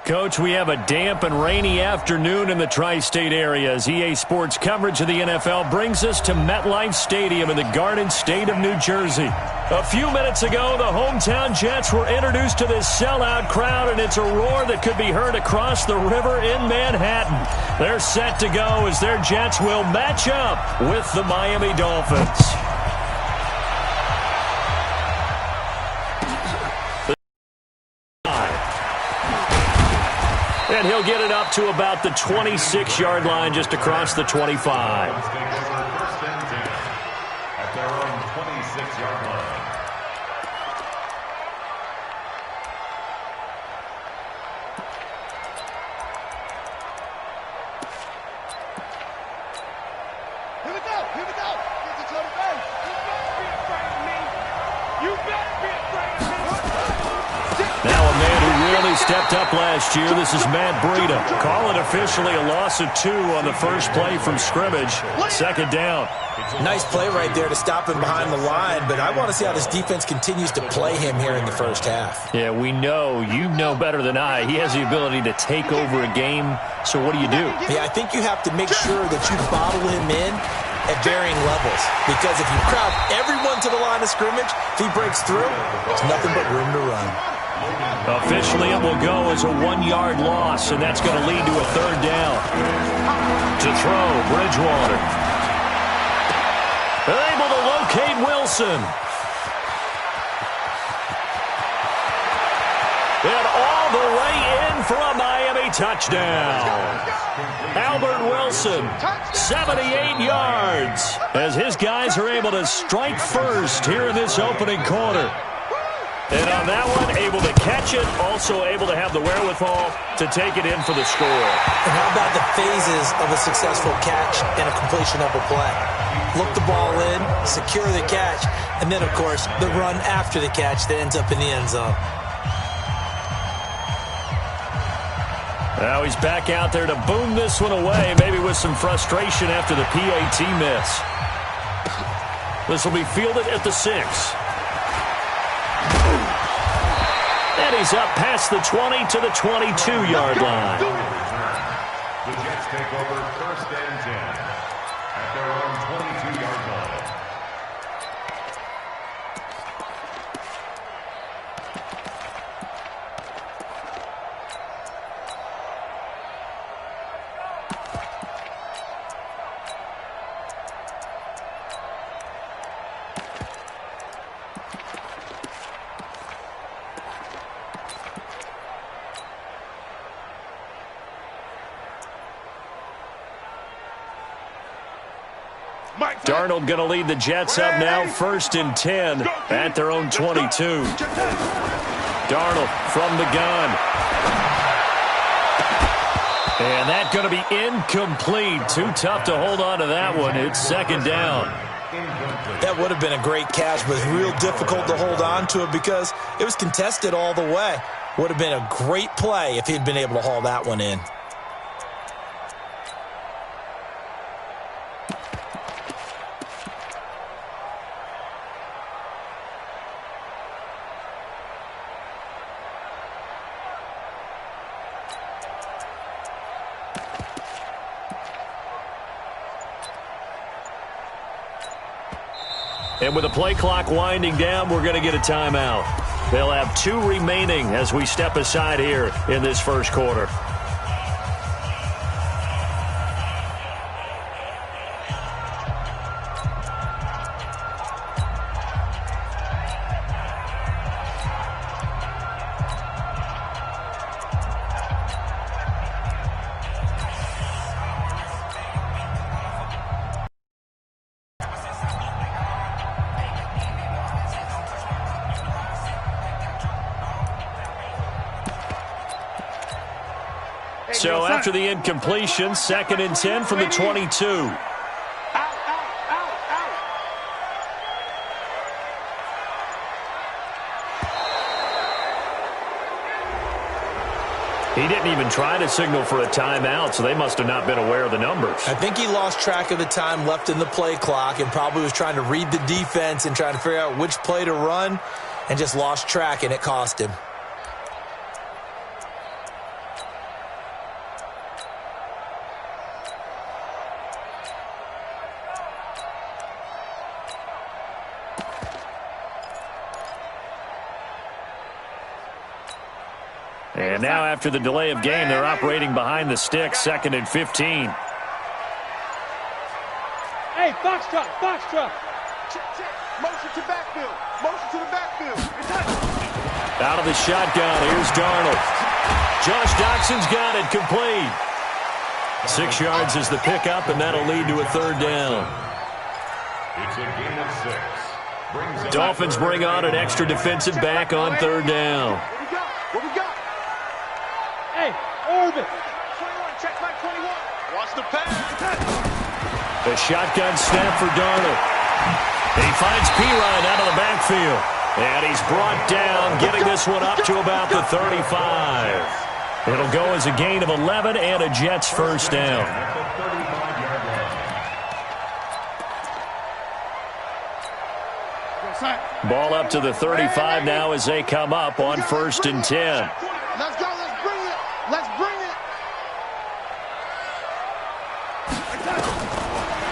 Coach, we have a damp and rainy afternoon in the tri-state area as EA Sports coverage of the NFL brings us to MetLife Stadium in the Garden State of New Jersey. A few minutes ago, the hometown Jets were introduced to this sellout crowd, and it's a roar that could be heard across the river in Manhattan. They're set to go as their Jets will match up with the Miami Dolphins. And he'll get it up to about the 26-yard line, just across the 25. At their own 26-yard line. Here we go. Here we go. Get the Jordan Bay. You better be afraid of me. You better be afraid of me. Now a man who really stepped up last year. This is Matt Breida. Call it officially a loss of 2 on the first play from scrimmage. Second down. Nice play right there to stop him behind the line, but I want to see how this defense continues to play him here in the first half. Yeah, we know. You know better than I. He has the ability to take over a game, so what do? Yeah, I think you have to make sure that you bottle him in at varying levels, because if you crowd everyone to the line of scrimmage, if he breaks through, there's nothing but room to run. Officially, it will go as a 1-yard loss, and that's going to lead to a third down. To throw, Bridgewater. Able to locate Wilson. And all the way in for a Miami touchdown. Albert Wilson, 78 yards, as his guys are able to strike first here in this opening quarter. And on that one, able to catch it, also able to have the wherewithal to take it in for the score. And how about the phases of a successful catch and a completion of a play? Look the ball in, secure the catch, and then, of course, the run after the catch that ends up in the end zone. Now he's back out there to boom this one away, maybe with some frustration after the PAT miss. This will be fielded at the 6. And he's up past the 20 to the 22-yard line. The Jets take over first and 10 at their own 22-yard line. Darnold going to lead the Jets up now, first and 10 at their own 22. Darnold from the gun. And that's going to be incomplete. Too tough to hold on to that one. It's second down. That would have been a great catch, but real difficult to hold on to it because it was contested all the way. Would have been a great play if he'd been able to haul that one in. And with the play clock winding down, we're going to get a timeout. They'll have 2 remaining as we step aside here in this first quarter. So after the incompletion, second and 10 from the 22. He didn't even try to signal for a timeout, so they must have not been aware of the numbers. I think he lost track of the time left in the play clock and probably was trying to read the defense and trying to figure out which play to run and just lost track, and it cost him. And now after the delay of game, they're operating behind the sticks, 2nd and 15. Hey, box truck, box truck. Motion to backfield. Motion to the backfield. Out of the shotgun, here's Darnold. Josh Doxson's got it, complete. 6 yards is the pickup, and that'll lead to a 3rd down. It's a gain of 6. Dolphins bring on an extra defensive back on 3rd down. What we got? Hey, orbit. 21, check my 21. Watch the pass. The shotgun snap for Darnold. He finds Pirine out of the backfield. And he's brought down, getting this one up to about the 35. It'll go as a gain of 11 and a Jets 1st down. Ball up to the 35 now as they come up on 1st and 10. Let's go, let's bring it. Let's bring it.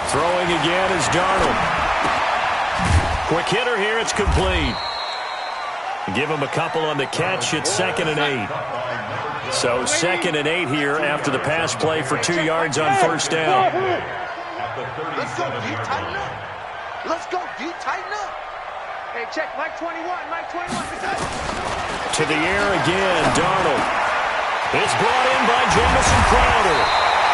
Throwing again is Darnold. Quick hitter here, it's complete. Give him a couple on the catch. It's 2nd and 8. So 2nd and 8 here after the pass play for 2 yards on 1st down. Let's go, D, tighten up. Let's go, D, tighten up. Hey, check Mike 21, Mike 21. To the air again, Darnold. It's brought in by Jamison Crowder.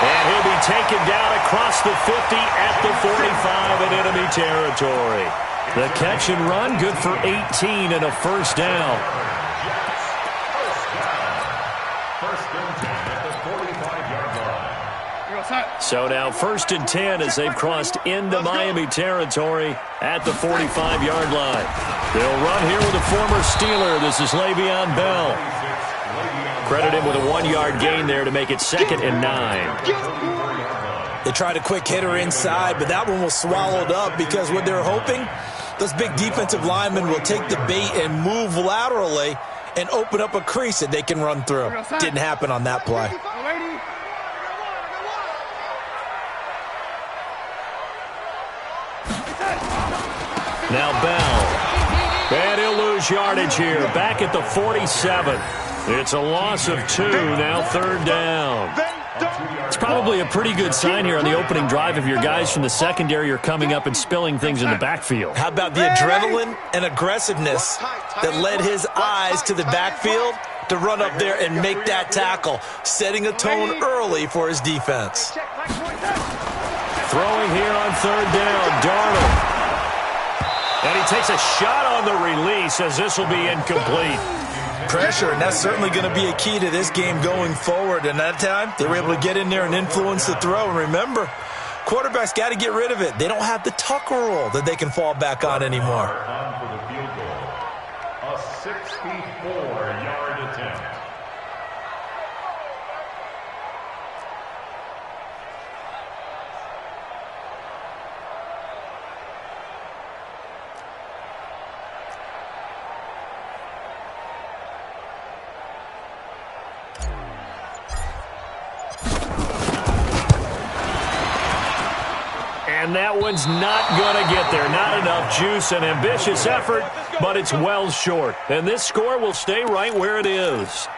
And he'll be taken down across the 50 at the 45 in enemy territory. The catch and run, good for 18 and a 1st down. So now 1st and 10 as they've crossed into Miami territory at the 45-yard line. They'll run here with a former Steeler. This is Le'Veon Bell. Credit him with a 1-yard gain there to make it 2nd and 9. They tried a quick hitter inside, but that one was swallowed up because what they're hoping, those big defensive linemen will take the bait and move laterally and open up a crease that they can run through. Didn't happen on that play. Now Bell. And he'll lose yardage here. Back at the 47. It's a loss of 2. Now 3rd down. It's probably a pretty good sign here on the opening drive if your guys from the secondary are coming up and spilling things in the backfield. How about the adrenaline and aggressiveness that led his eyes to the backfield to run up there and make that tackle, setting a tone early for his defense. Throwing here on 3rd down, Darnold. And he takes a shot on the release as this will be incomplete. Pressure, and that's certainly going to be a key to this game going forward. And that time, they were able to get in there and influence the throw. And remember, quarterbacks got to get rid of it. They don't have the Tucker rule that they can fall back on anymore. A 64-yard attempt. And that one's not going to get there. Not enough juice. An ambitious effort, but it's well short. And this score will stay right where it is.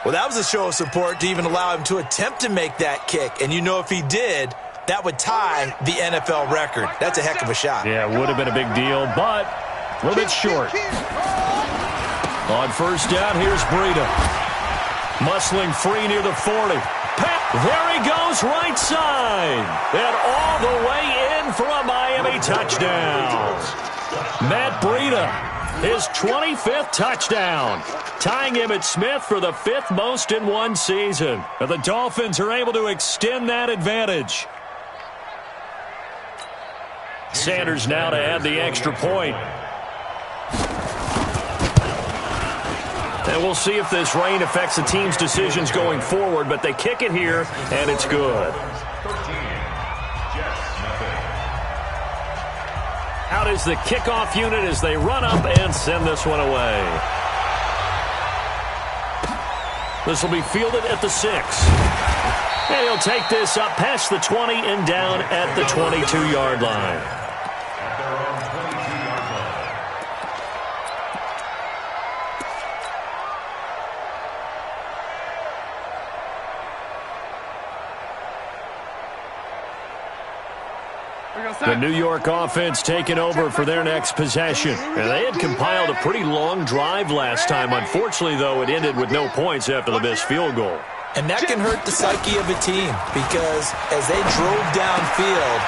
Well, that was a show of support to even allow him to attempt to make that kick. And you know if he did, that would tie the NFL record. That's a heck of a shot. Yeah, it would have been a big deal, but a little bit short. On 1st down, here's Breida. Muscling free near the 40. There he goes, right side. And all the way in for a Miami touchdown. Matt Breida, his 25th touchdown, tying Emmitt Smith for the 5th most in one season. And the Dolphins are able to extend that advantage. Sanders now to add the extra point. And we'll see if this rain affects the team's decisions going forward, but they kick it here, and it's good. Out is the kickoff unit as they run up and send this one away. This will be fielded at the 6. And he'll take this up past the 20 and down at the 22-yard line. The New York offense taking over for their next possession. And they had compiled a pretty long drive last time. Unfortunately, though, it ended with no points after the missed field goal. And that can hurt the psyche of a team because as they drove downfield,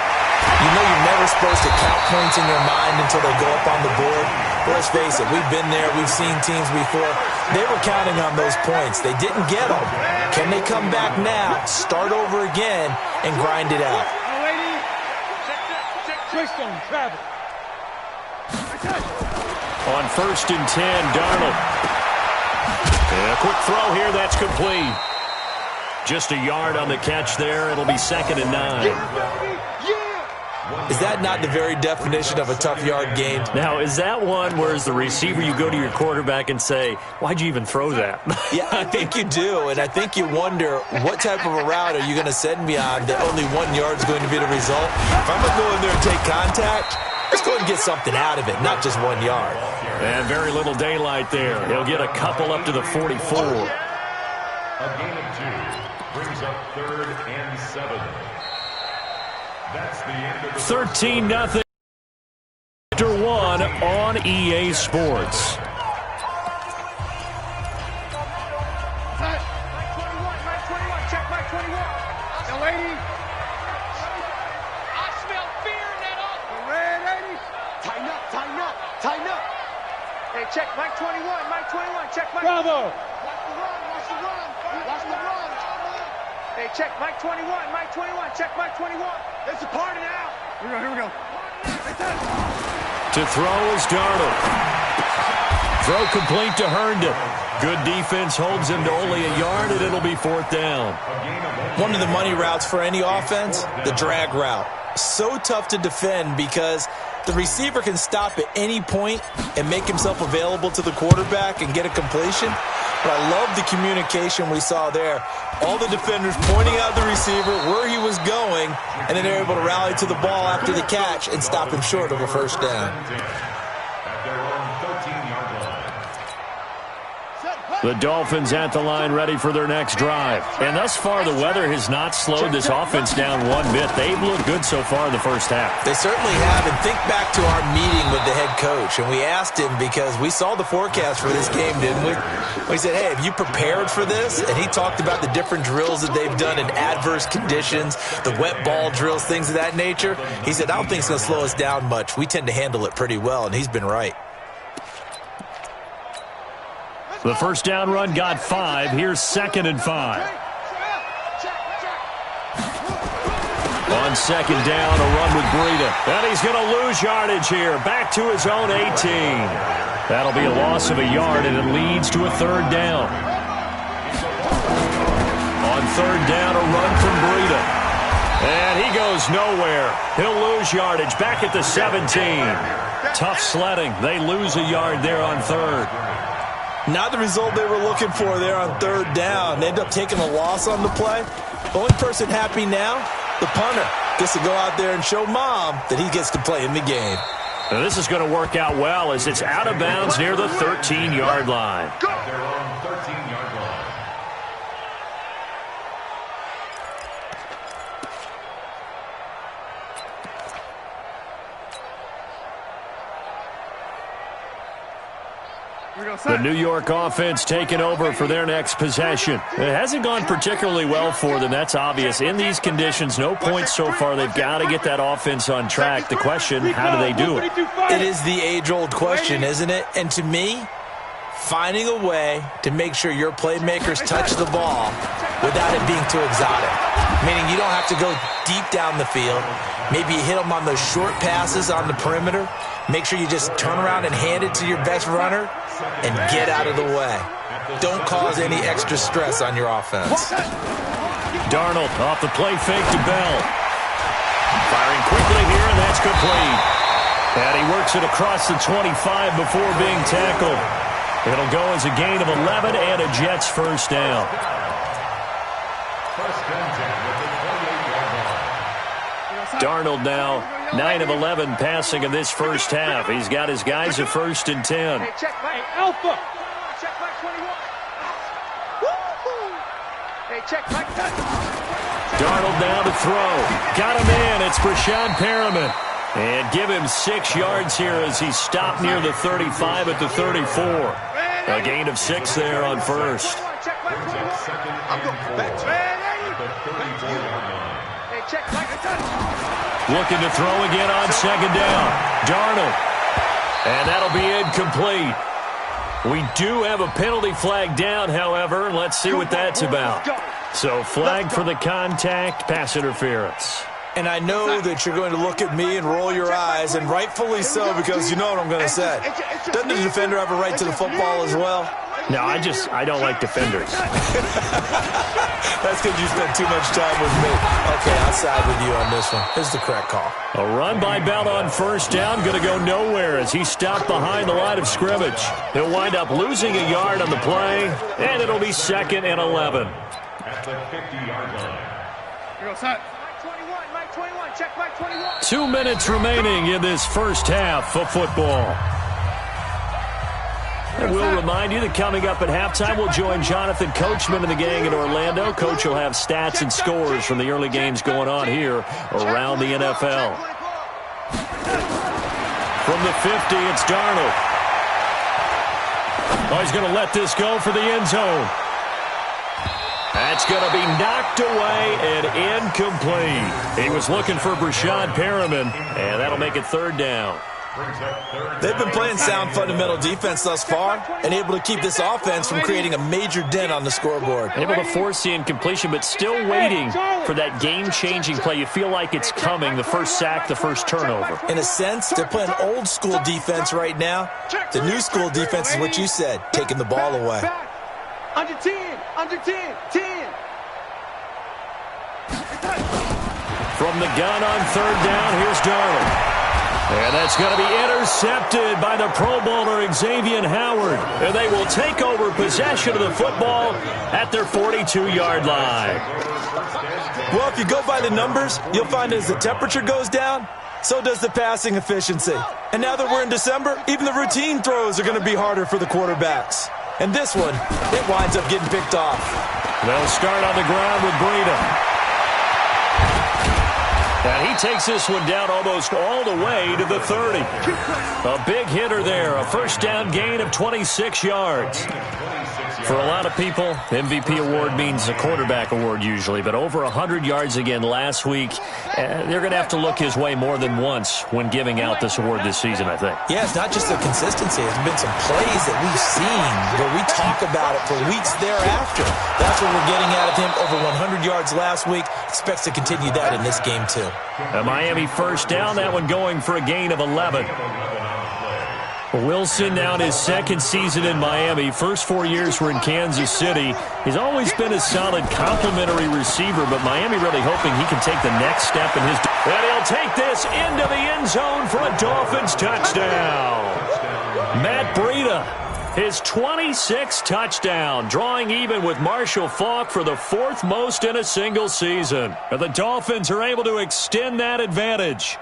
you know you're never supposed to count points in your mind until they go up on the board. Let's face it, we've been there. We've seen teams before. They were counting on those points. They didn't get them. Can they come back now, start over again, and grind it out? On 1st and 10, Darnold. And a quick throw here, that's complete. Just a yard on the catch there. It'll be 2nd and 9. Is that not the very definition of a tough yard gain? Now, is that one where as the receiver you go to your quarterback and say, why'd you even throw that? Yeah, I think you do, and I think you wonder what type of a route are you going to send me on that only 1 yard is going to be the result? If I'm going to go in there and take contact, let's go and get something out of it, not just 1 yard. And very little daylight there. He'll get a couple up to the 44. A gain of 2 brings up 3rd and 7. That's the end of the 13-0 after 1 on EA Sports. Check Mike 21, Mike 21, check Mike. Bravo. Watch the run. Hey, check Mike 21, Mike 21, check Mike 21. It's a party now. Here we go. To throw is Darnold. Throw complete to Herndon. Good defense holds him to only a yard, and it'll be 4th down. One of the money routes for any offense, the drag route. So tough to defend because the receiver can stop at any point and make himself available to the quarterback and get a completion. But I love the communication we saw there. All the defenders pointing out the receiver, where he was going, and then they're able to rally to the ball after the catch and stop him short of a 1st down. at their own 13-yard line. The Dolphins at the line ready for their next drive. And thus far, the weather has not slowed this offense down one bit. They've looked good so far in the first half. They certainly have. And think back to our meeting with the head coach. And we asked him because we saw the forecast for this game, didn't we? We said, hey, have you prepared for this? And he talked about the different drills that they've done in adverse conditions, the wet ball drills, things of that nature. He said, I don't think it's going to slow us down much. We tend to handle it pretty well, and he's been right. The first down run got 5. Here's 2nd and 5. On 2nd down, a run with Breida. And he's going to lose yardage here. Back to his own 18. That'll be a loss of a yard, and it leads to a 3rd down. On 3rd down, a run from Breida. And he goes nowhere. He'll lose yardage back at the 17. Tough sledding. They lose a yard there on 3rd. Not the result they were looking for there on 3rd down. They end up taking a loss on the play. The only person happy now, the punter, gets to go out there and show mom that he gets to play in the game. Now this is going to work out well as it's out of bounds near the 13-yard line. At their own 13-yard line. The New York offense taking over for their next possession. It hasn't gone particularly well for them, that's obvious. In these conditions, no points so far. They've got to get that offense on track. The question, how do they do it? It is the age-old question, isn't it? And to me, finding a way to make sure your playmakers touch the ball without it being too exotic. Meaning you don't have to go deep down the field. Maybe you hit them on those short passes on the perimeter. Make sure you just turn around and hand it to your best runner and get out of the way. Don't cause any extra stress on your offense. Darnold off the play fake to Bell. Firing quickly here, and that's complete. And he works it across the 25 before being tackled. It'll go as a gain of 11 and a Jets first down. First and 10 with the 28-yard line. Darnold now 9 of 11 passing in this first half. He's got his guys at 1st and 10. Hey, check Mike Alpha. Check Mike 21. Woo-hoo. Hey, check Mike 10. Darnold now to throw. Got him in. It's Brashad Perriman. And give him 6 yards here as he stopped near the 35 at the 34. A gain of 6 there on first. Looking to throw again on second down. Darnold. And that'll be incomplete. We do have a penalty flag down, however. Let's see what that's about. So flag for the contact, pass interference. And I know that you're going to look at me and roll your eyes, and rightfully so, because you know what I'm going to say. Doesn't the defender have a right to the football as well? No, I don't like defenders. That's because you spent too much time with me. Okay, I'll side with you on this one. Here's the correct call. A run by Bell on first down, going to go nowhere as he stopped behind the line of scrimmage. He'll wind up losing a yard on the play, and it'll be 2nd and 11. At the 50-yard line. Here goes Mike 21, Mike 21, check Mike 21. 2 minutes remaining in this first half of football. And we'll remind you that coming up at halftime, we'll join Jonathan Coachman and the gang in Orlando. Coach will have stats and scores from the early games going on here around the NFL. From the 50, it's Darnold. Oh, he's going to let this go for the end zone. That's going to be knocked away and incomplete. He was looking for Brashad Perriman, and that'll make it 3rd down. They've been playing sound fundamental defense thus far and able to keep this offense from creating a major dent on the scoreboard. Able to force the incompletion, but still waiting for that game-changing play. You feel like it's coming, the first sack, the first turnover. In a sense, they're playing old-school defense right now. The new-school defense is what you said, taking the ball away. Under 10, under 10, 10. From the gun on 3rd down, here's Darnold. And that's going to be intercepted by the Pro Bowler Xavier Howard. And they will take over possession of the football at their 42-yard line. Well, if you go by the numbers, you'll find as the temperature goes down, so does the passing efficiency. And now that we're in December, even the routine throws are going to be harder for the quarterbacks. And this one, it winds up getting picked off. They'll start on the ground with Breida. And he takes this one down almost all the way to the 30. A big hitter there, a first down gain of 26 yards. For a lot of people, MVP award means a quarterback award usually, but over 100 yards again last week. They're going to have to look his way more than once when giving out this award this season, I think. Yeah, it's not just the consistency. There's been some plays that we've seen where we talk about it for weeks thereafter. That's what we're getting out of him. Over 100 yards last week. Expects to continue that in this game, too. A Miami first down, that one going for a gain of 11. Wilson now in his 2nd season in Miami. First 4 years were in Kansas City. He's always been a solid complementary receiver, but Miami really hoping he can take the next step in his... And he'll take this into the end zone for a Dolphins touchdown. Matt Breida, his 26th touchdown, drawing even with Marshall Faulk for the 4th most in a single season. And the Dolphins are able to extend that advantage.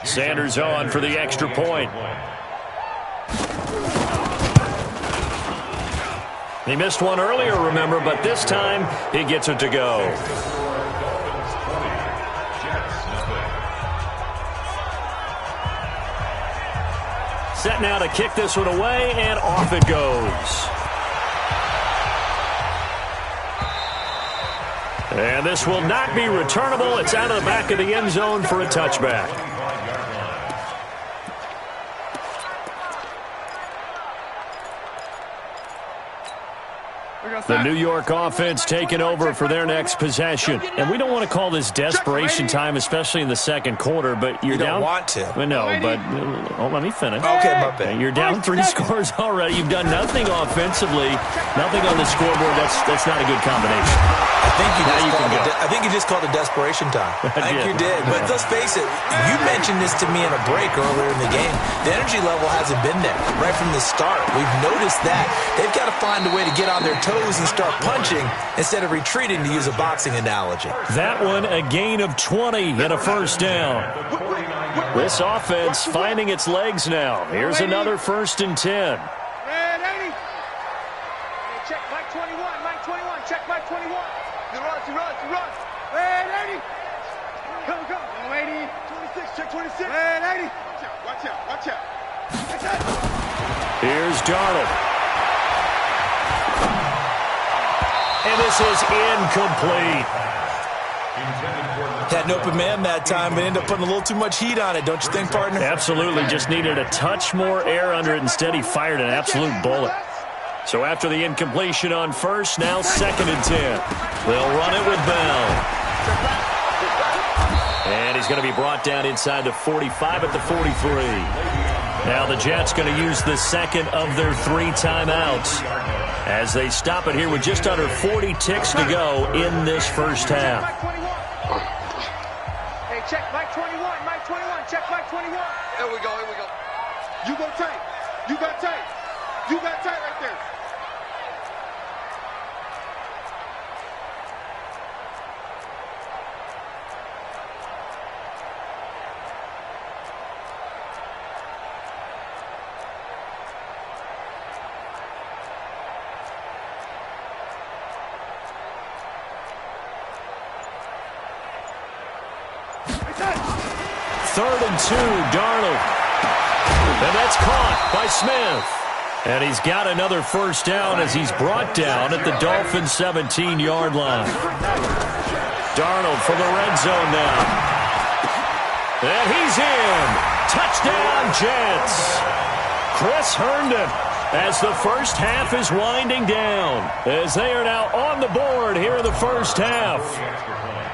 Sanders on for the extra point. He missed one earlier, remember, but this time he gets it to go. Set now to kick this one away, and off it goes. And this will not be returnable. It's out of the back of the end zone for a touchback. The New York offense taking over for their next possession. And we don't want to call this desperation time, especially in the second quarter, but you're down. You don't want to. No, but let me finish. Okay, my bad. You're down 3 scores already. You've done nothing offensively, nothing on the scoreboard. That's not a good combination. I think you just called it desperation time. I think you did. But let's face it, you mentioned this to me in a break earlier in the game. The energy level hasn't been there right from the start. We've noticed that. They've got to find a way to get on their toes and start punching instead of retreating, to use a boxing analogy. That one, a gain of 20 and a first down. This offense finding its legs now. Here's another 1st and 10. check Mike 21, Mike 21, check Mike 21. He runs. Hey, 80. Come. 80. 26, check 26. Hey, 80. Watch out. Here's Darnold. And this is incomplete. Had an open man that time, but ended up putting a little too much heat on it, don't you think, partner? Absolutely. Just needed a touch more air under it. Instead, he fired an absolute bullet. So after the incompletion on first, now 2nd and 10. They'll run it with Bell. And he's going to be brought down inside the 45 at the 43. Now the Jets going to use the second of their 3 timeouts as they stop it here with just under 40 ticks to go in this first half. Hey, check Mike 21, Mike 21, check Mike 21. Here we go. You go tight. You got tight right there. Third and 2, Darnold. And that's caught by Smith. And he's got another first down as he's brought down at the Dolphins' 17-yard line. Darnold from the red zone now. And he's in. Touchdown, Jets. Chris Herndon as the first half is winding down, as they are now on the board here in the first half.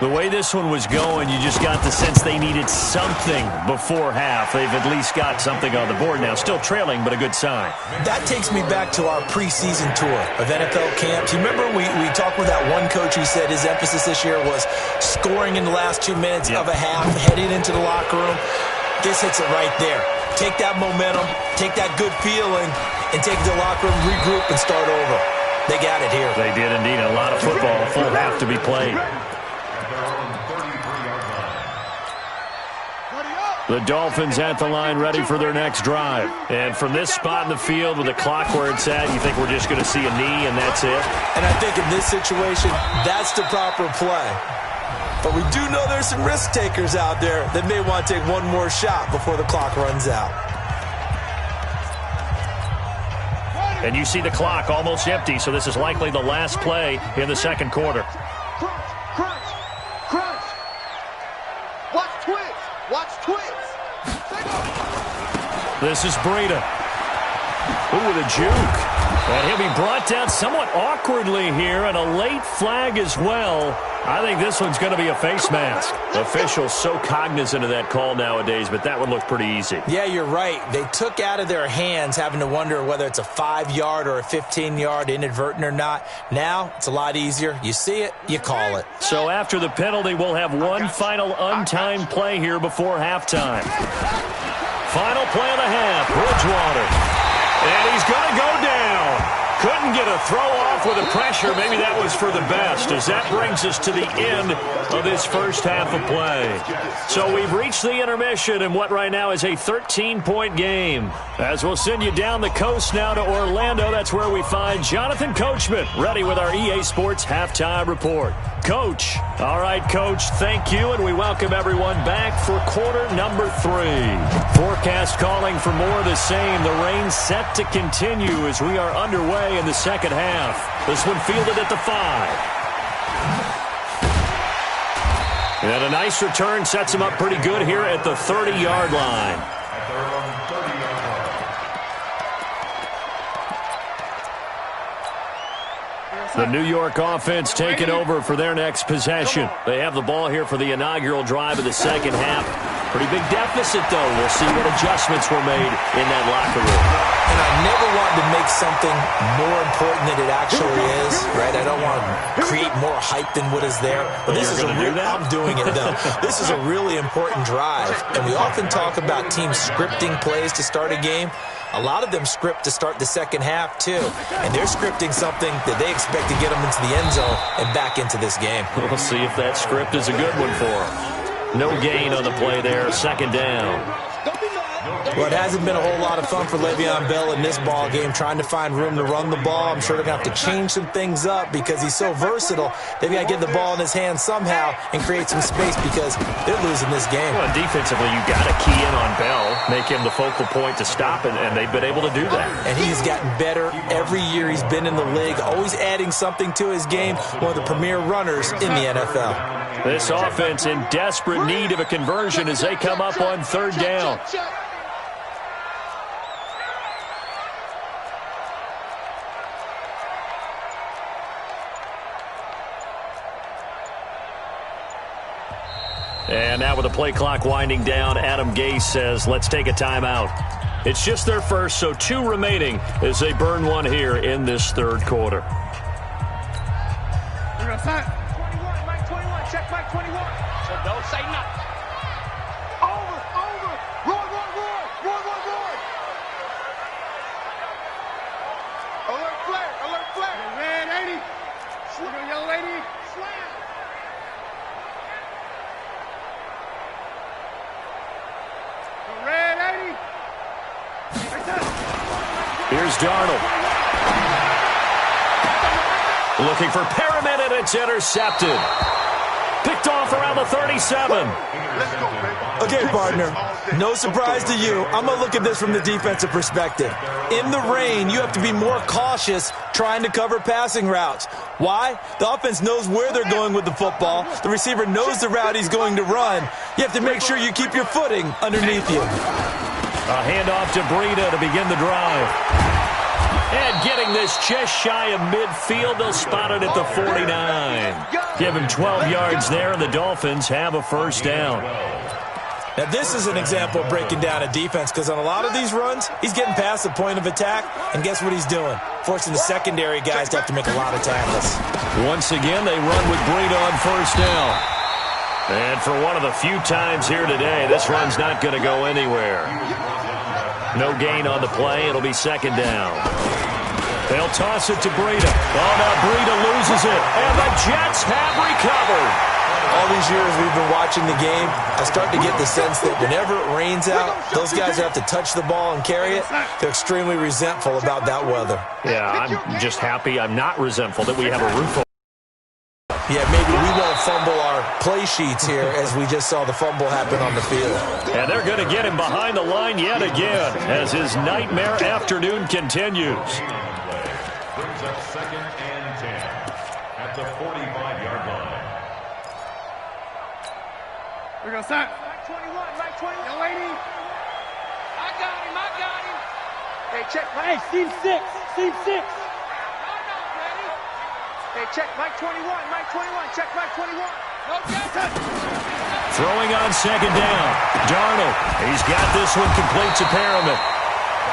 The way this one was going, you just got the sense they needed something before half. They've at least got something on the board now. Still trailing, but a good sign. That takes me back to our preseason tour of NFL camps. You remember we talked with that one coach who said his emphasis this year was scoring in the last 2 minutes of a half, heading into the locker room. This hits it right there. Take that momentum, take that good feeling, and take it to the locker room, regroup, and start over. They got it here. They did indeed. A lot of football, full half to be played. The Dolphins at the line, ready for their next drive. And from this spot in the field with the clock where it's at, you think we're just going to see a knee and that's it? And I think in this situation, that's the proper play. But we do know there's some risk takers out there that may want to take one more shot before the clock runs out. And you see the clock almost empty, so this is likely the last play in the second quarter. Crunch. Watch twins. This is Breida. Ooh, with a juke. And he'll be brought down somewhat awkwardly here, and a late flag as well. I think this one's going to be a face mask. Officials so cognizant of that call nowadays, but that one looked pretty easy. Yeah, you're right. They took out of their hands having to wonder whether it's a 5-yard or a 15-yard inadvertent or not. Now, it's a lot easier. You see it, you call it. So after the penalty, we'll have one final untimed play here before halftime. Final play of the half, Bridgewater. And he's going to go down. Couldn't get a throw off with the pressure. Maybe that was for the best, as that brings us to the end of this first half of play. So we've reached the intermission in what right now is a 13-point game. As we'll send you down the coast now to Orlando, that's where we find Jonathan Coachman, ready with our EA Sports Halftime Report. Coach. All right, Coach, thank you, and we welcome everyone back for quarter number 3. Forecast calling for more of the same. The rain set to continue as we are underway in the second half. This one fielded at the 5. And a nice return sets him up pretty good here at the 30-yard line. The New York offense taking over for their next possession. They have the ball here for the inaugural drive of the second half. Pretty big deficit, though. We'll see what adjustments were made in that locker room. And I never wanted to make something more important than it actually is, right? I don't want to create more hype than what is there. But this is I'm doing it, though. This is a really important drive. And we often talk about teams scripting plays to start a game. A lot of them script to start the second half, too. And they're scripting something that they expect to get them into the end zone and back into this game. We'll see if that script is a good one for them. No gain on the play there, second down. Well, it hasn't been a whole lot of fun for Le'Veon Bell in this ball game, trying to find room to run the ball. I'm sure they're going to have to change some things up because he's so versatile. They've got to get the ball in his hands somehow and create some space because they're losing this game. Well, defensively, you got to key in on Bell, make him the focal point to stop it, and they've been able to do that. And he's gotten better every year he's been in the league, always adding something to his game, one of the premier runners in the NFL. This offense in desperate need of a conversion as they come up on third down. And now with the play clock winding down, Adam Gase says, let's take a timeout. It's just their first, so 2 remaining as they burn one here in this third quarter. We're going to start. 21, Mike 21, check Mike 21. So don't say nothing. Over. Roar. Alert flare. Red 80. Look young lady. Slam. Red 80. Here's Darnold. Looking for Perriman, and it's intercepted. Picked off around the 37. Okay, partner, no surprise to you. I'm going to look at this from the defensive perspective. In the rain, you have to be more cautious trying to cover passing routes. Why? The offense knows where they're going with the football. The receiver knows the route he's going to run. You have to make sure you keep your footing underneath you. A handoff to Breida to begin the drive. And getting this just shy of midfield, they'll spot it at the 49. Give him 12 yards there, and the Dolphins have a first down. Now, this is an example of breaking down a defense because on a lot of these runs, he's getting past the point of attack, and guess what he's doing? Forcing the secondary guys to have to make a lot of tackles. Once again, they run with Breida on first down. And for one of the few times here today, this run's not going to go anywhere. No gain on the play. It'll be second down. They'll toss it to Breida. Oh, now Breida loses it. And the Jets have recovered. All these years we've been watching the game, I start to get the sense that whenever it rains out, those guys have to touch the ball and carry it. They're extremely resentful about that weather. Yeah, I'm just happy I'm not resentful that we have a roof over. Yeah, maybe we won't fumble our play sheets here as we just saw the fumble happen on the field. And they're going to get him behind the line yet again as his nightmare afternoon continues. Brings up second and 10 at the 45-yard line. We're going to start. Mike 21. Young lady. I got him. Hey, check. Hey, seam 6. Hey, check Mike 21. Check Mike 21. No, Jackson. Throwing on second down. Darnold. He's got this one complete to Perriman.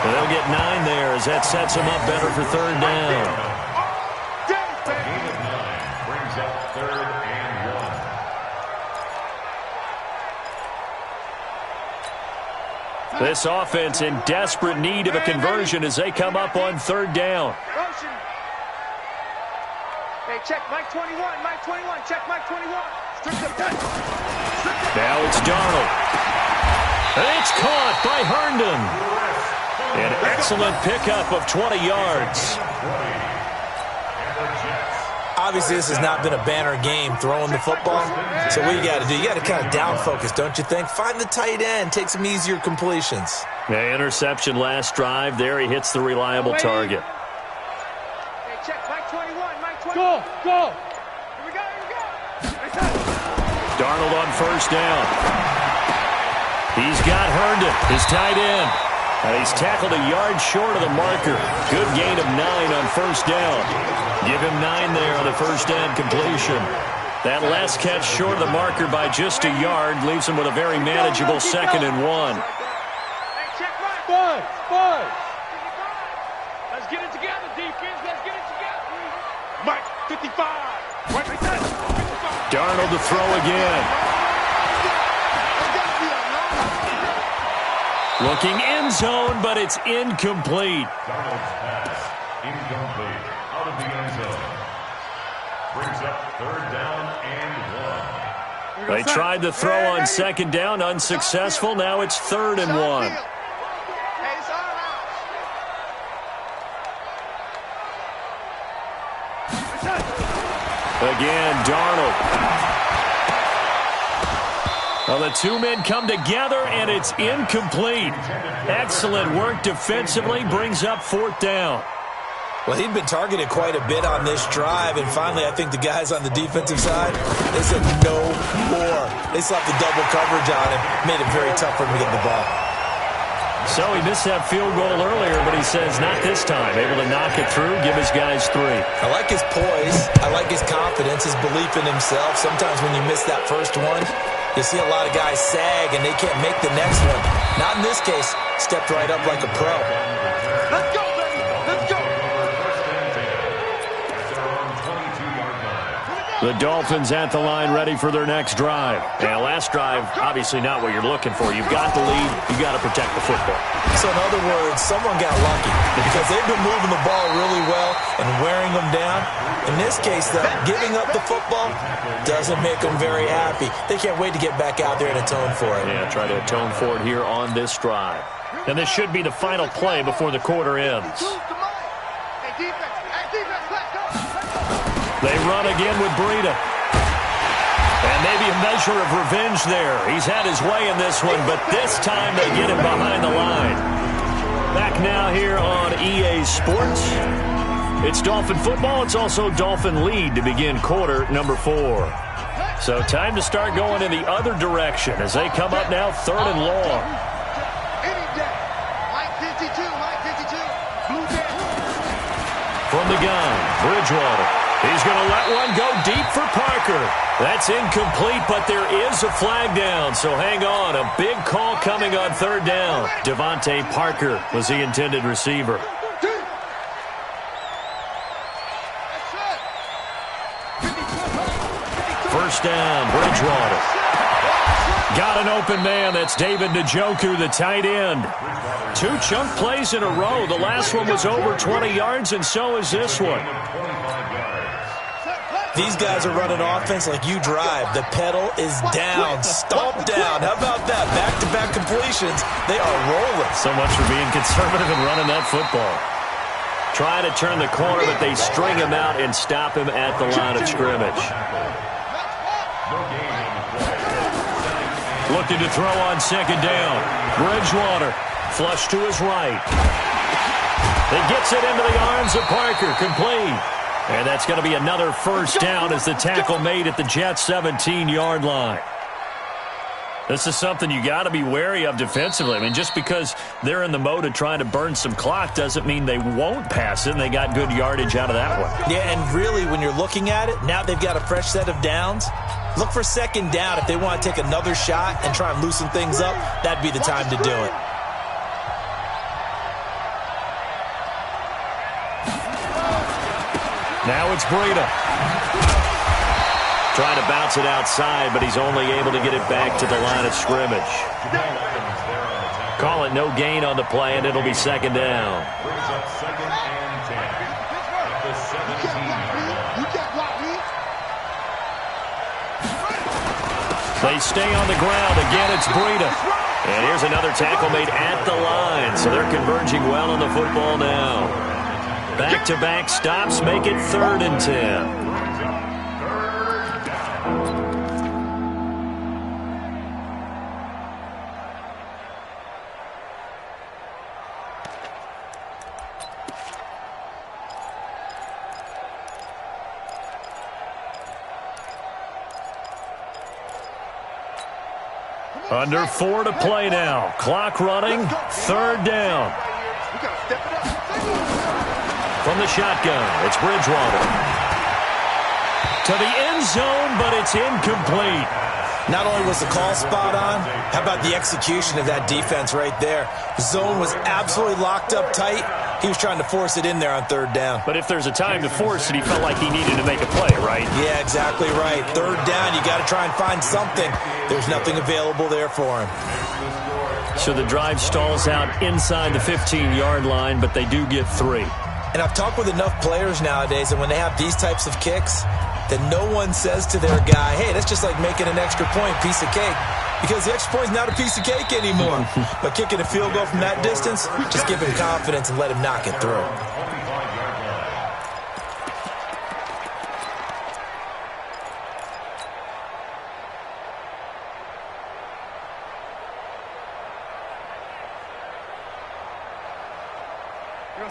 They'll get 9 there as that sets him up better for third down. A gain of 9 brings up third and 1. This offense in desperate need of a conversion as they come up on third down. Hey, check Mike 21. Check Mike 21. Now it's Darnold. It's caught by Herndon. An excellent pickup of 20 yards. Obviously, this has not been a banner game throwing the football. So what you got to do, you got to kind of down focus, don't you think? Find the tight end, take some easier completions. Yeah, interception last drive. There he hits the reliable target. Hey, check Mike 21. Go! Here we go. Darnold on first down. He's got Herndon, his tight end. And he's tackled a yard short of the marker. Good gain of 9 on first down. Give him 9 there on the first down completion. That last catch short of the marker by just a yard leaves him with a very manageable second and 1. Hey, check Mike. Five. Let's get it together, defense. Let's get it together. Mike, 55. Right there. 55. Darnold to throw again. Looking end zone, but it's incomplete. Darnold's pass incomplete out of the end zone. Brings up third down and 1. They tried to throw on second down, unsuccessful. Now it's third and 1. Again, Darnold. Well, the two men come together, and it's incomplete. Excellent work defensively, brings up 4th down. Well, he'd been targeted quite a bit on this drive, and finally I think the guys on the defensive side, they said no more. They slapped the double coverage on him, made it very tough for him to get the ball. So he missed that field goal earlier, but he says not this time. Able to knock it through, give his guys 3. I like his poise. I like his confidence, his belief in himself. Sometimes when you miss that first one, you see a lot of guys sag and they can't make the next one. Not in this case. Stepped right up like a pro. Let's go, baby. Let's go. The Dolphins at the line ready for their next drive. And last drive, obviously not what you're looking for. You've got the lead. You've got to protect the football. So in other words, someone got lucky because they've been moving the ball really well and wearing them down. In this case, though, giving up the football doesn't make them very happy. They can't wait to get back out there and atone for it. Yeah, try to atone for it here on this drive. And this should be the final play before the quarter ends. They run again with Breida. And maybe a measure of revenge there. He's had his way in this one, but this time they get him behind the line. Back now here on EA Sports. It's Dolphin football. It's also Dolphin lead to begin quarter number 4. So time to start going in the other direction as they come up now 3rd and long. From the gun, Bridgewater. He's going to let one go deep for Parker. That's incomplete, but there is a flag down, so hang on. A big call coming on 3rd down. Devontae Parker was the intended receiver. First down, Bridgewater. Got an open man. That's David Njoku, the tight end. 2 chunk plays in a row. The last one was over 20 yards, and so is this one. These guys are running offense like you drive. The pedal is down, stomp down. How about that? Back-to-back completions. They are rolling. So much for being conservative and running that football. Trying to turn the corner, but they string him out and stop him at the line of scrimmage. Looking to throw on 2nd down. Bridgewater, flush to his right. He gets it into the arms of Parker, complete. And that's going to be another first down as the tackle made at the Jets' 17-yard line. This is something you got to be wary of defensively. I mean, just because they're in the mode of trying to burn some clock doesn't mean they won't pass it, and they got good yardage out of that one. Yeah, and really, when you're looking at it, now they've got a fresh set of downs. Look for 2nd down. If they want to take another shot and try and loosen things up, that'd be the time to do it. Now it's Breida. Trying to bounce it outside, but he's only able to get it back to the line of scrimmage. Call it no gain on the play, and it'll be 2nd down. Brings up 2nd and 10 at the 17-yard line. They stay on the ground. Again, it's Breida. And here's another tackle made at the line, so they're converging well on the football now. Back-to-back stops make it 3rd and 10. Under 4 to play now. Clock running. 3rd down. From the shotgun, it's Bridgewater. To the end zone, but it's incomplete. Not only was the call spot on, how about the execution of that defense right there? The zone was absolutely locked up tight. He was trying to force it in there on 3rd down. But if there's a time to force it, he felt like he needed to make a play, right? Yeah, exactly right. 3rd down, you got to try and find something. There's nothing available there for him. So the drive stalls out inside the 15-yard line, but they do get 3. And I've talked with enough players nowadays, and when they have these types of kicks, that no one says to their guy, hey, that's just like making an extra point, piece of cake. Because the extra point is not a piece of cake anymore. But kicking a field goal from that distance, just give him confidence and let him knock it through.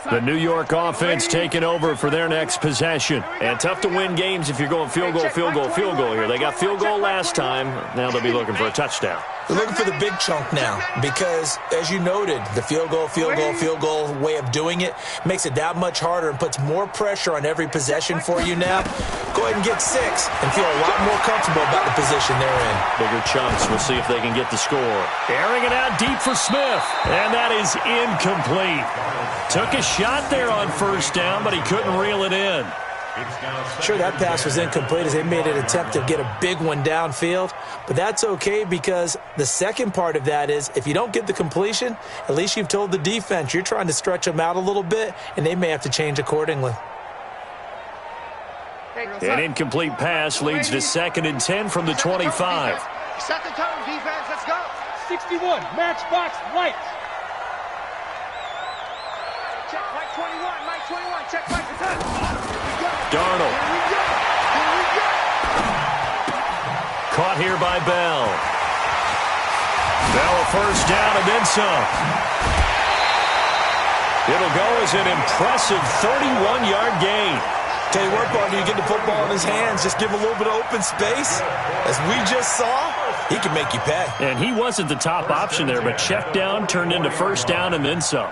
The New York offense taking over for their next possession. And tough to win games if you're going field goal, field goal, field goal here. They got field goal last time. Now they'll be looking for a touchdown. They're looking for the big chunk now because, as you noted, the field goal way of doing it makes it that much harder and puts more pressure on every possession for you now. Go ahead and get 6 and feel a lot more comfortable about the position they're in. Bigger chunks. We'll see if they can get the score. Airing it out deep for Smith. And that is incomplete. Took a shot there on first down, but he couldn't reel it in. Sure, that pass was incomplete as they made an attempt to get a big one downfield, but that's okay because the second part of that is if you don't get the completion, at least you've told the defense you're trying to stretch them out a little bit, and they may have to change accordingly. An incomplete pass leads to 2nd and 10 from the 25. Second tone, defense, let's go. 61, matchbox right. Check Mike 21, Mike 21, check Mike the touch. Darnold. Caught here by Bell. Bell a first down and then some. It'll go as an impressive 31-yard gain. Tell you what, partner, you get the football in his hands, just give him a little bit of open space. As we just saw, he can make you pay. And he wasn't the top option there, but check down turned into first down and then some.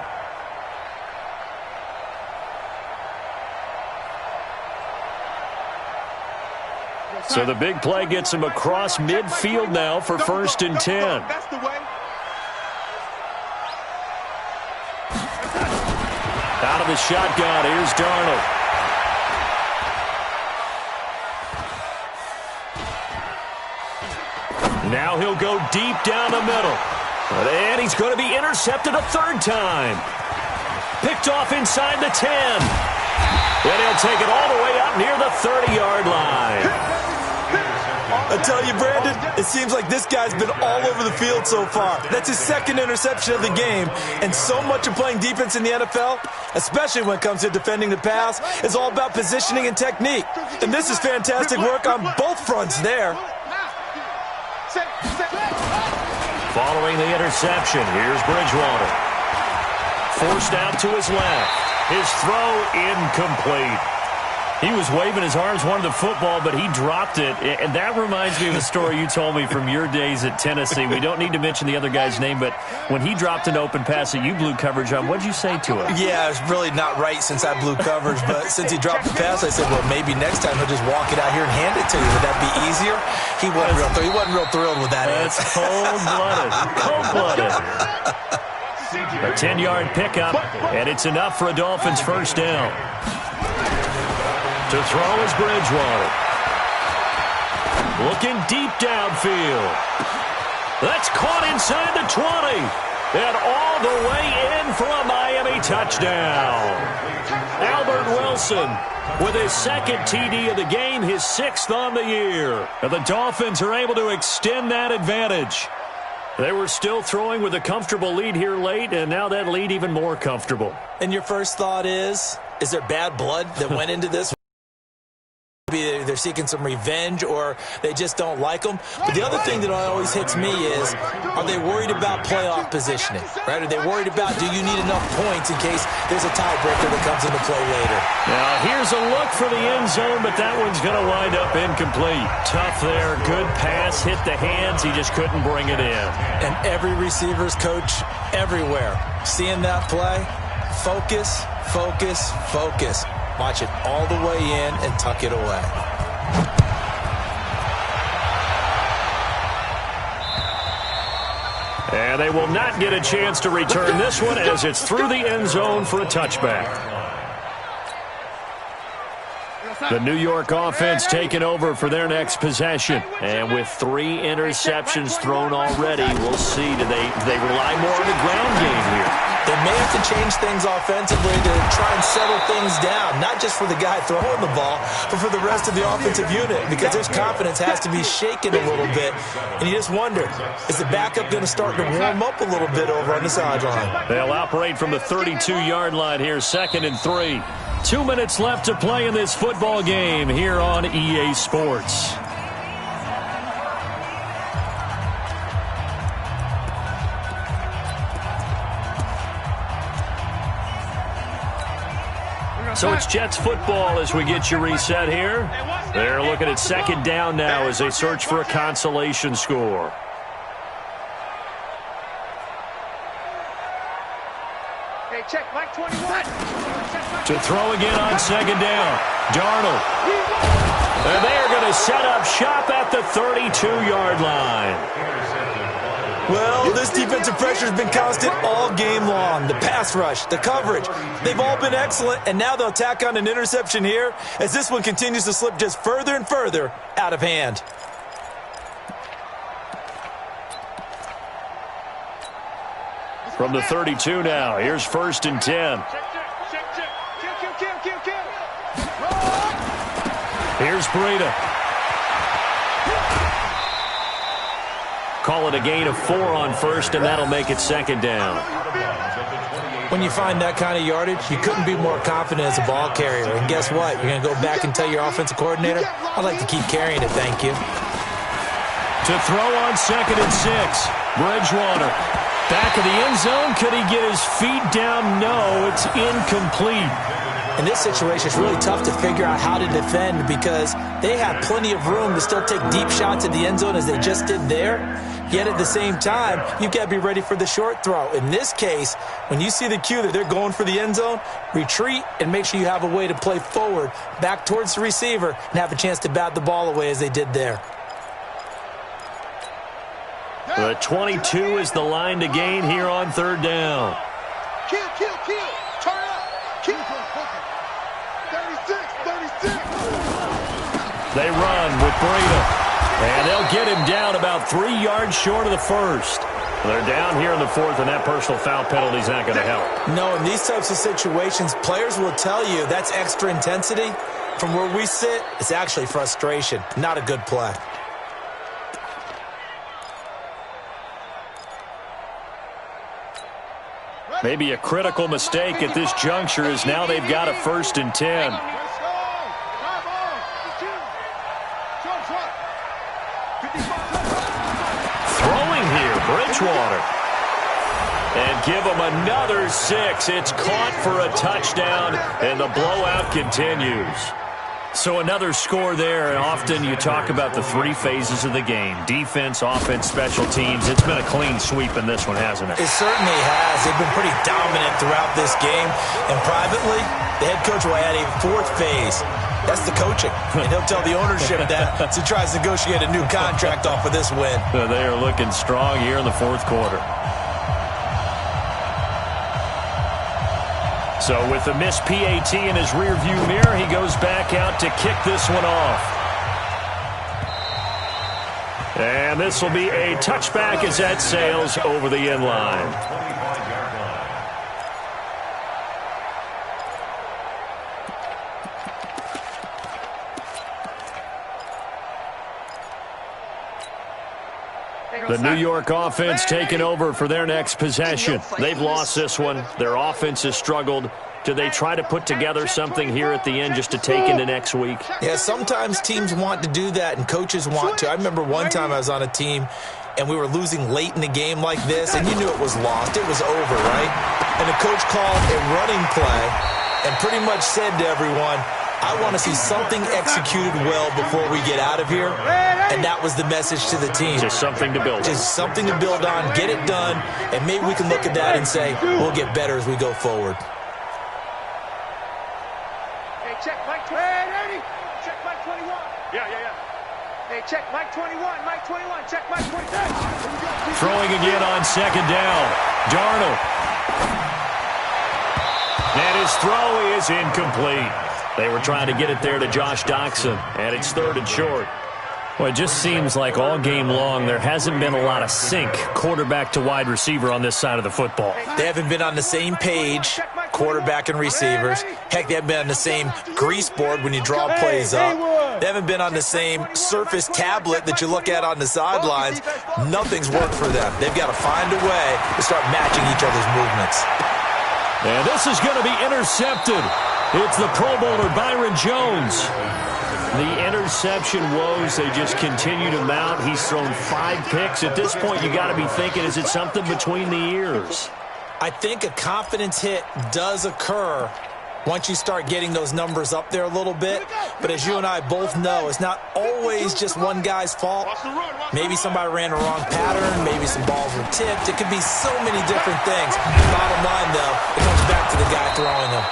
So the big play gets him across midfield now for 1st and 10. That's the way. Out of the shotgun, here's Darnold. Now he'll go deep down the middle. And he's going to be intercepted a 3rd time. Picked off inside the 10. And he'll take it all the way up near the 30-yard line. I tell you, Brandon, it seems like this guy's been all over the field so far. That's his 2nd interception of the game. And so much of playing defense in the NFL, especially when it comes to defending the pass, is all about positioning and technique. And this is fantastic work on both fronts there. Following the interception, here's Bridgewater. Forced out to his left. His throw incomplete. He was waving his arms, wanted the football, but he dropped it. And that reminds me of a story you told me from your days at Tennessee. We don't need to mention the other guy's name, but when he dropped an open pass that you blew coverage on, what'd you say to him? Yeah, it's really not right since I blew coverage, but since he dropped the pass, I said, well, maybe next time he'll just walk it out here and hand it to you. Would that be easier? He wasn't real thrilled with that answer. That's cold-blooded. Cold-blooded. A 10-yard pickup, and it's enough for a Dolphins first down. To throw is Bridgewater. Looking deep downfield. That's caught inside the 20. And all the way in for a Miami touchdown. Albert Wilson with his 2nd TD of the game, his 6th on the year. And the Dolphins are able to extend that advantage. They were still throwing with a comfortable lead here late, and now that lead even more comfortable. And your first thought is there bad blood that went into this? Maybe they're seeking some revenge or they just don't like them. But the other thing that always hits me is, are they worried about playoff positioning? Right? Are they worried about, do you need enough points in case there's a tiebreaker that comes into play later? Now, here's a look for the end zone, but that one's going to wind up incomplete. Tough there. Good pass. Hit the hands. He just couldn't bring it in. And every receiver's coach everywhere, seeing that play, focus, focus, focus. Watch it all the way in and tuck it away. And they will not get a chance to return this one as it's through the end zone for a touchback. The New York offense taking over for their next possession. And with 3 interceptions thrown already, we'll see. Do they rely more on the ground game here? They may have to change things offensively to try and settle things down, not just for the guy throwing the ball, but for the rest of the offensive unit, because their confidence has to be shaken a little bit. And you just wonder, is the backup going to start to warm up a little bit over on the sideline? They'll operate from the 32-yard line here, 2nd and 3. 2 minutes left to play in this football game here on EA Sports. So it's Jets football as we get you reset here. They're looking at second down now as they search for a consolation score. Hey, check, Mike 21. To throw again on second down. Darnold. And they are going to set up shop at the 32-yard line. Well, this defensive pressure has been constant all game long. The pass rush, the coverage, they've all been excellent, and now they'll tack on an interception here as this one continues to slip just further and further out of hand. From the 32 now, here's 1st and 10. Here's Breida. Call it a gain of 4 on 1st, and that'll make it second down. When you find that kind of yardage, you couldn't be more confident as a ball carrier. And guess what? You're going to go back and tell your offensive coordinator, I'd like to keep carrying it, thank you. To throw on 2nd and 6, Bridgewater. Back of the end zone. Could he get his feet down? No, it's incomplete. In this situation, it's really tough to figure out how to defend because they have plenty of room to still take deep shots at the end zone as they just did there. Yet at the same time, you've got to be ready for the short throw. In this case, when you see the cue that they're going for the end zone, retreat and make sure you have a way to play forward, back towards the receiver, and have a chance to bat the ball away as they did there. The 22 is the line to gain here on 3rd down. Kill. Turn up. Kill. 36. They run with Breida. And they'll get him down about 3 yards short of the 1st. They're down here in the 4th, and that personal foul penalty is not going to help. No, in these types of situations, players will tell you that's extra intensity. From where we sit, it's actually frustration. Not a good play. Maybe a critical mistake at this juncture is now they've got a 1st and 10. Throwing here, Bridgewater. And give them another 6. It's caught for a touchdown, and the blowout continues. So another score there, and often you talk about the 3 phases of the game. Defense, offense, special teams. It's been a clean sweep in this one, hasn't it? It certainly has. They've been pretty dominant throughout this game. And privately, the head coach will add a 4th phase. That's the coaching. And he'll tell the ownership that as he tries to negotiate a new contract off of this win. They are looking strong here in the 4th quarter. So with the missed PAT in his rearview mirror, he goes back out to kick this one off. And this will be a touchback as that sails over the end line. The New York offense taking over for their next possession. They've lost this one. Their offense has struggled. Do they try to put together something here at the end just to take into next week? Yeah, sometimes teams want to do that and coaches want to. I remember one time I was on a team and we were losing late in the game like this, and you knew it was lost. It was over, right? And the coach called a running play and pretty much said to everyone, I want to see something executed well before we get out of here. And that was the message to the team. Just something to build on. Just something to build on, get it done, and maybe we can look at that and say, we'll get better as we go forward. Hey, check Mike 20. Hey, check Mike 21. Yeah. Hey, check Mike 21. Mike 21. Check Mike 22. Throwing again on 2nd down. Darnold. And his throw is incomplete. They were trying to get it there to Josh Doxson, and it's 3rd and short. Well, it just seems like all game long there hasn't been a lot of sync quarterback to wide receiver on this side of the football. They haven't been on the same page, quarterback and receivers. Heck, they haven't been on the same grease board when you draw plays up. They haven't been on the same surface tablet that you look at on the sidelines. Nothing's worked for them. They've got to find a way to start matching each other's movements. And this is going to be intercepted. It's the Pro Bowler, Byron Jones. The interception woes, they just continue to mount. He's thrown 5 picks. At this point, you got to be thinking, is it something between the ears? I think a confidence hit does occur once you start getting those numbers up there a little bit. But as you and I both know, it's not always just one guy's fault. Maybe somebody ran a wrong pattern. Maybe some balls were tipped. It could be so many different things. Bottom line, though, it comes back to the guy throwing them.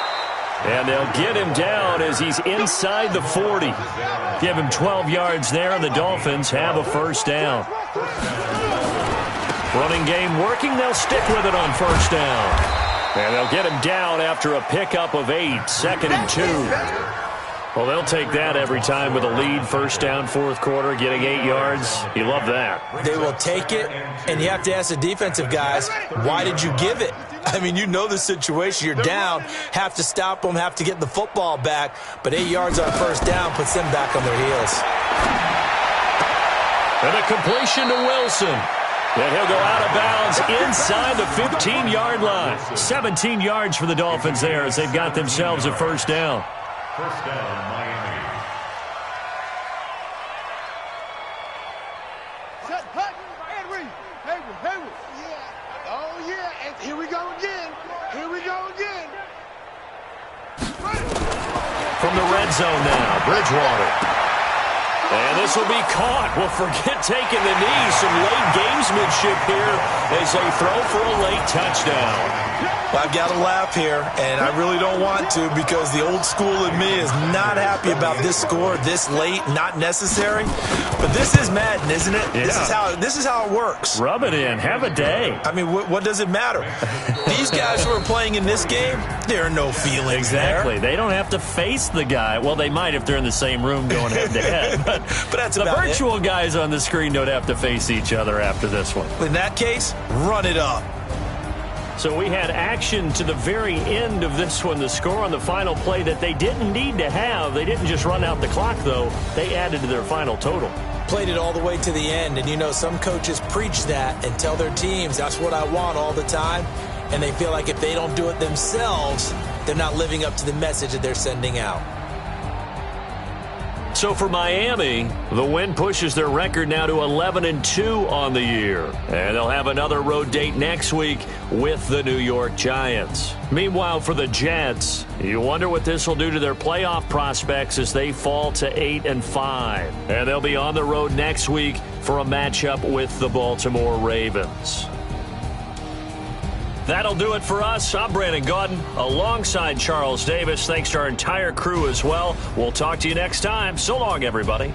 And they'll get him down as he's inside the 40. Give him 12 yards there, and the Dolphins have a first down. Running game working. They'll stick with it on first down. And they'll get him down after a pickup of 8, 2nd and 2. Well, they'll take that every time with a lead. First down, fourth quarter, getting 8 yards. You love that. They will take it, and you have to ask the defensive guys, why did you give it? I mean, you know the situation. You're down, have to stop them, have to get the football back. But 8 yards on first down puts them back on their heels. And a completion to Wilson. And he'll go out of bounds inside the 15-yard line. 17 yards for the Dolphins there as they've got themselves a first down. First down, Miami. Set, hut, and read. Hayward. Yeah. Oh, yeah. And here we go again. From the red zone now, Bridgewater. And this will be caught. Well, forget taking the knee. Some late gamesmanship here as they throw for a late touchdown. Well, I've got to laugh here, and I really don't want to because the old school in me is not happy about this score this late, not necessary. But this is Madden, isn't it? Yeah. This is how it works. Rub it in. Have a day. I mean, what does it matter? These guys who are playing in this game, there are no feelings Exactly. there. They don't have to face the guy. Well, they might if they're in the same room going head-to-head. But that's the about virtual guys on the screen don't have to face each other after this one. In that case, run it up. So we had action to the very end of this one. The score on the final play that they didn't need to have. They didn't just run out the clock, though. They added to their final total. Played it all the way to the end. And, you know, some coaches preach that and tell their teams, that's what I want all the time. And they feel like if they don't do it themselves, they're not living up to the message that they're sending out. So for Miami, the win pushes their record now to 11-2 on the year. And they'll have another road date next week with the New York Giants. Meanwhile, for the Jets, you wonder what this will do to their playoff prospects as they fall to 8-5. And they'll be on the road next week for a matchup with the Baltimore Ravens. That'll do it for us. I'm Brandon Gaudin alongside Charles Davis. Thanks to our entire crew as well. We'll talk to you next time. So long, everybody.